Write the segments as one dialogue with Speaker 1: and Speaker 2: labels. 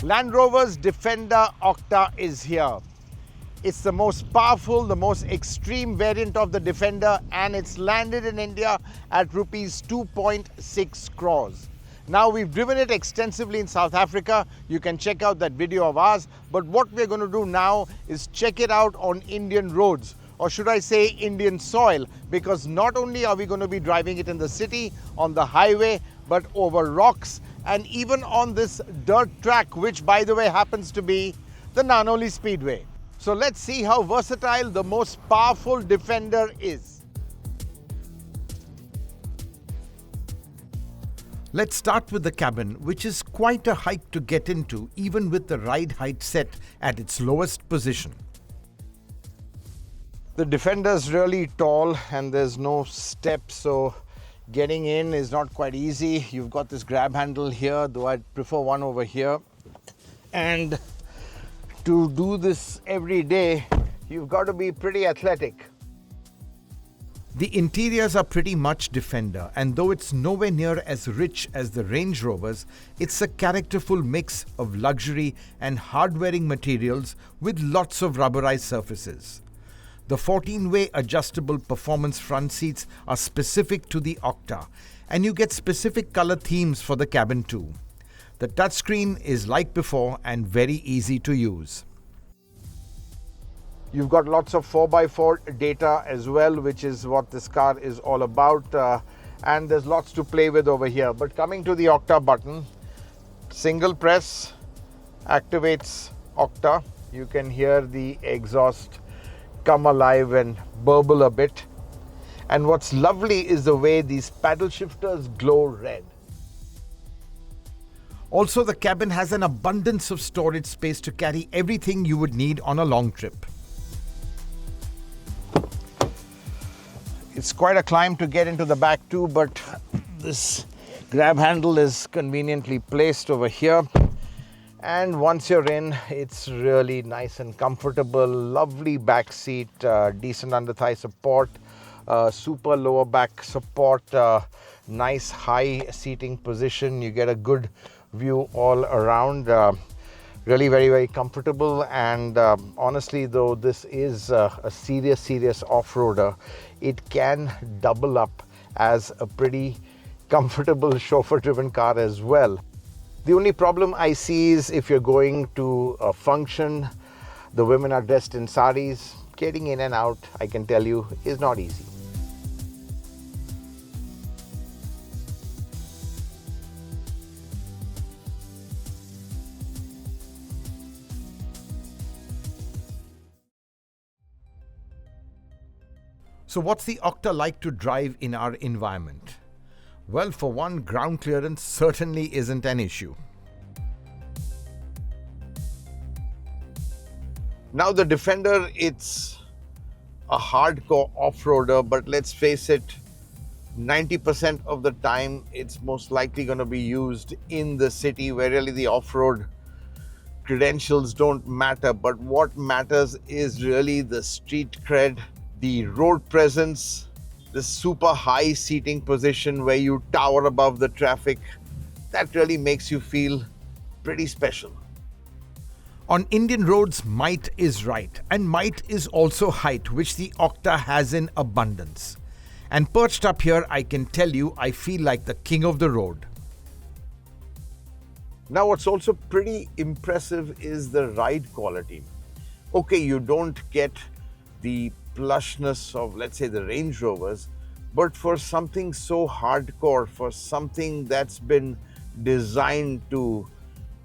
Speaker 1: Land Rover's Defender Octa is here. It's the most powerful, the most extreme variant of the Defender, and it's landed in India at rupees 2.6 crores. Now, we've driven it extensively in South Africa. You can check out that video of ours. But what we're going to do now is check it out on Indian roads, or should I say Indian soil, because not only are we going to be driving it in the city, on the highway, but over rocks and even on this dirt track, which by the way happens to be the Nanoli Speedway. So let's see how versatile the most powerful Defender is. Let's start with the cabin, which is quite a hike to get into, even with the ride height set at its lowest position. The Defender is really tall and there's no steps, so getting in is not quite easy. You've got this grab handle here, though I'd prefer one over here. And to do this every day, you've got to be pretty athletic. The interiors are pretty much Defender, and though it's nowhere near as rich as the Range Rovers, it's a characterful mix of luxury and hard-wearing materials with lots of rubberized surfaces. The 14-way adjustable performance front seats are specific to the Octa, and you get specific color themes for the cabin too. The touchscreen is like before and very easy to use. You've got lots of 4x4 data as well, which is what this car is all about. And there's lots to play with over here. But coming to the Octa button, single press activates Octa. You can hear the exhaust come alive and burble a bit. And what's lovely is the way these paddle shifters glow red. Also, the cabin has an abundance of storage space to carry everything you would need on a long trip. It's quite a climb to get into the back too, but this grab handle is conveniently placed over here. And once you're in, it's really nice and comfortable. Lovely back seat, decent under thigh support, super lower back support, nice high seating position. You get a good view all around. Really very, very comfortable. And honestly, though this is a serious off-roader, it can double up as a pretty comfortable chauffeur-driven car as well. The only problem I see is if you're going to a function, the women are dressed in saris, getting in and out, I can tell you, is not easy. So what's the Octa like to drive in our environment? Well, for one, ground clearance certainly isn't an issue. Now the Defender, it's a hardcore off-roader, but let's face it, 90% of the time it's most likely going to be used in the city where really the off-road credentials don't matter. But what matters is really the street cred, the road presence, the super high seating position where you tower above the traffic. That really makes you feel pretty special. On Indian roads, might is right, and might is also height, which the Octa has in abundance. And perched up here, I can tell you, I feel like the king of the road. Now, what's also pretty impressive is the ride quality. Okay, you don't get the plushness of, let's say, the Range Rovers, but for something so hardcore, for something that's been designed to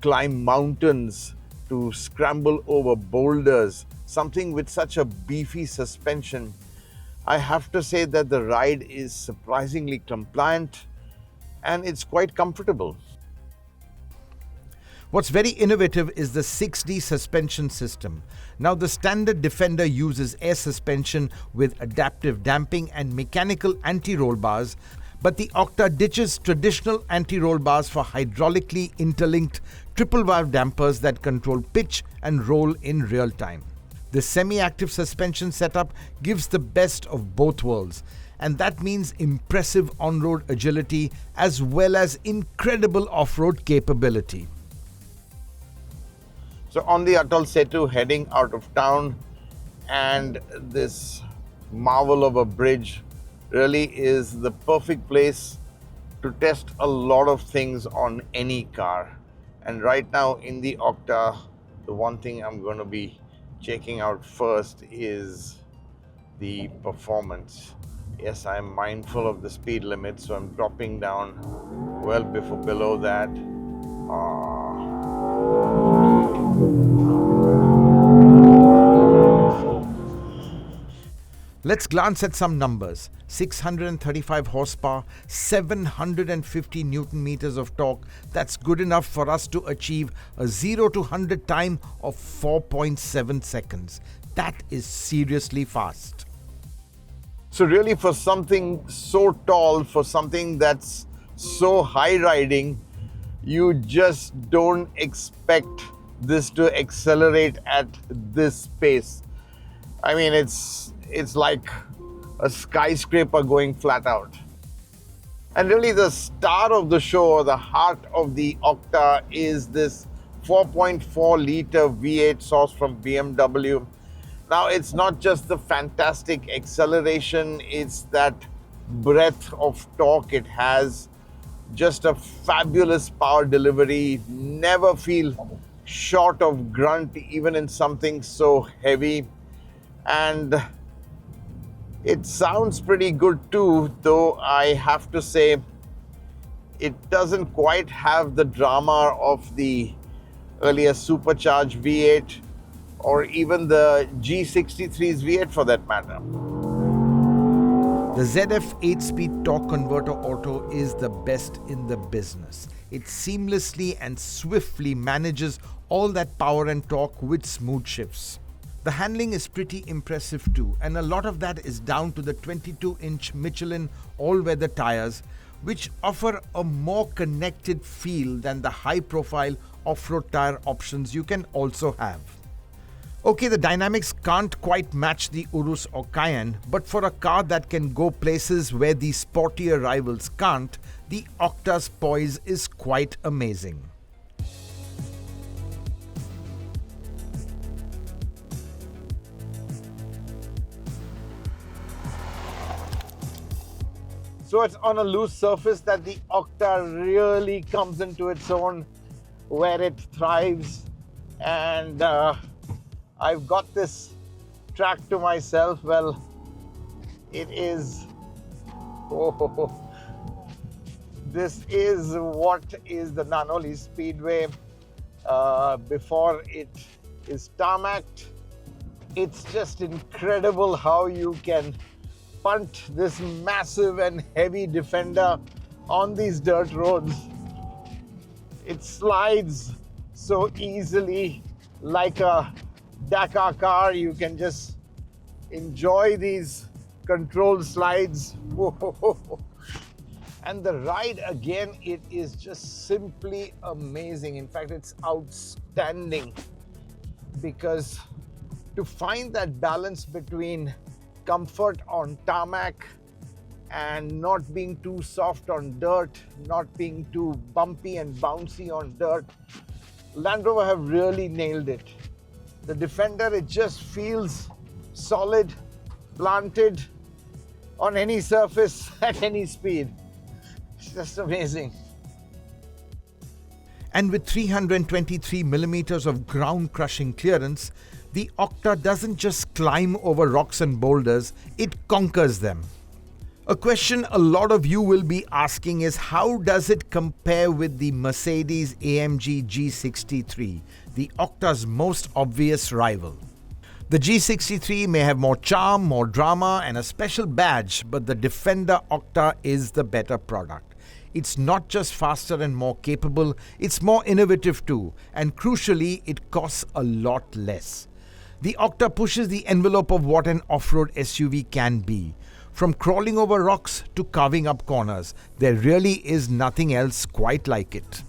Speaker 1: climb mountains, to scramble over boulders, something with such a beefy suspension, I have to say that the ride is surprisingly compliant and it's quite comfortable. What's very innovative is the 6D suspension system. Now, the standard Defender uses air suspension with adaptive damping and mechanical anti-roll bars, but the Octa ditches traditional anti-roll bars for hydraulically interlinked triple valve dampers that control pitch and roll in real time. The semi-active suspension setup gives the best of both worlds, and that means impressive on-road agility as well as incredible off-road capability. So on the Atal Setu heading out of town, and this marvel of a bridge really is the perfect place to test a lot of things on any car. And right now in the Octa, the one thing I'm going to be checking out first is the performance. Yes, I'm mindful of the speed limit, so I'm dropping down well below that. Let's glance at some numbers. 635 horsepower, 750 Newton meters of torque. That's good enough for us to achieve a 0 to 100 time of 4.7 seconds. That is seriously fast. So really, for something so tall, for something that's so high riding, you just don't expect this to accelerate at this pace. I mean, it's like a skyscraper going flat out. And really the star of the show, or the heart of the Octa, is this 4.4 liter V8 source from BMW. Now, it's not just the fantastic acceleration, it's that breadth of torque it has. Just a fabulous power delivery. Never feel short of grunt, even in something so heavy. And it sounds pretty good too, though I have to say it doesn't quite have the drama of the earlier supercharged V8 or even the G63's V8 for that matter. The ZF 8-speed torque converter auto is the best in the business. It seamlessly and swiftly manages all that power and torque with smooth shifts. The handling is pretty impressive too, and a lot of that is down to the 22-inch Michelin all-weather tires, which offer a more connected feel than the high-profile off-road tire options you can also have. Okay, the dynamics can't quite match the Urus or Cayenne, but for a car that can go places where the sportier rivals can't, the Octa's poise is quite amazing. So it's on a loose surface that the Octa really comes into its own, where it thrives. And I've got this track to myself. Well, it is, this is what is the Nanoli Speedway before it is tarmacked. It's just incredible how you can punt this massive and heavy Defender on these dirt roads. It slides so easily like a Dakar car. You can just enjoy these controlled slides. And the ride, again, it is just simply amazing. In fact, it's outstanding, because to find that balance between comfort on tarmac and not being too soft on dirt, not being too bumpy and bouncy on dirt, Land Rover have really nailed it. The Defender, it just feels solid, planted on any surface at any speed. It's just amazing. And with 323 millimeters of ground crushing clearance, the Octa doesn't just climb over rocks and boulders, it conquers them. A question a lot of you will be asking is, how does it compare with the Mercedes-AMG G63, the Octa's most obvious rival? The G63 may have more charm, more drama, and a special badge, but the Defender Octa is the better product. It's not just faster and more capable, it's more innovative too, and crucially, it costs a lot less. The Octa pushes the envelope of what an off-road SUV can be. From crawling over rocks to carving up corners, there really is nothing else quite like it.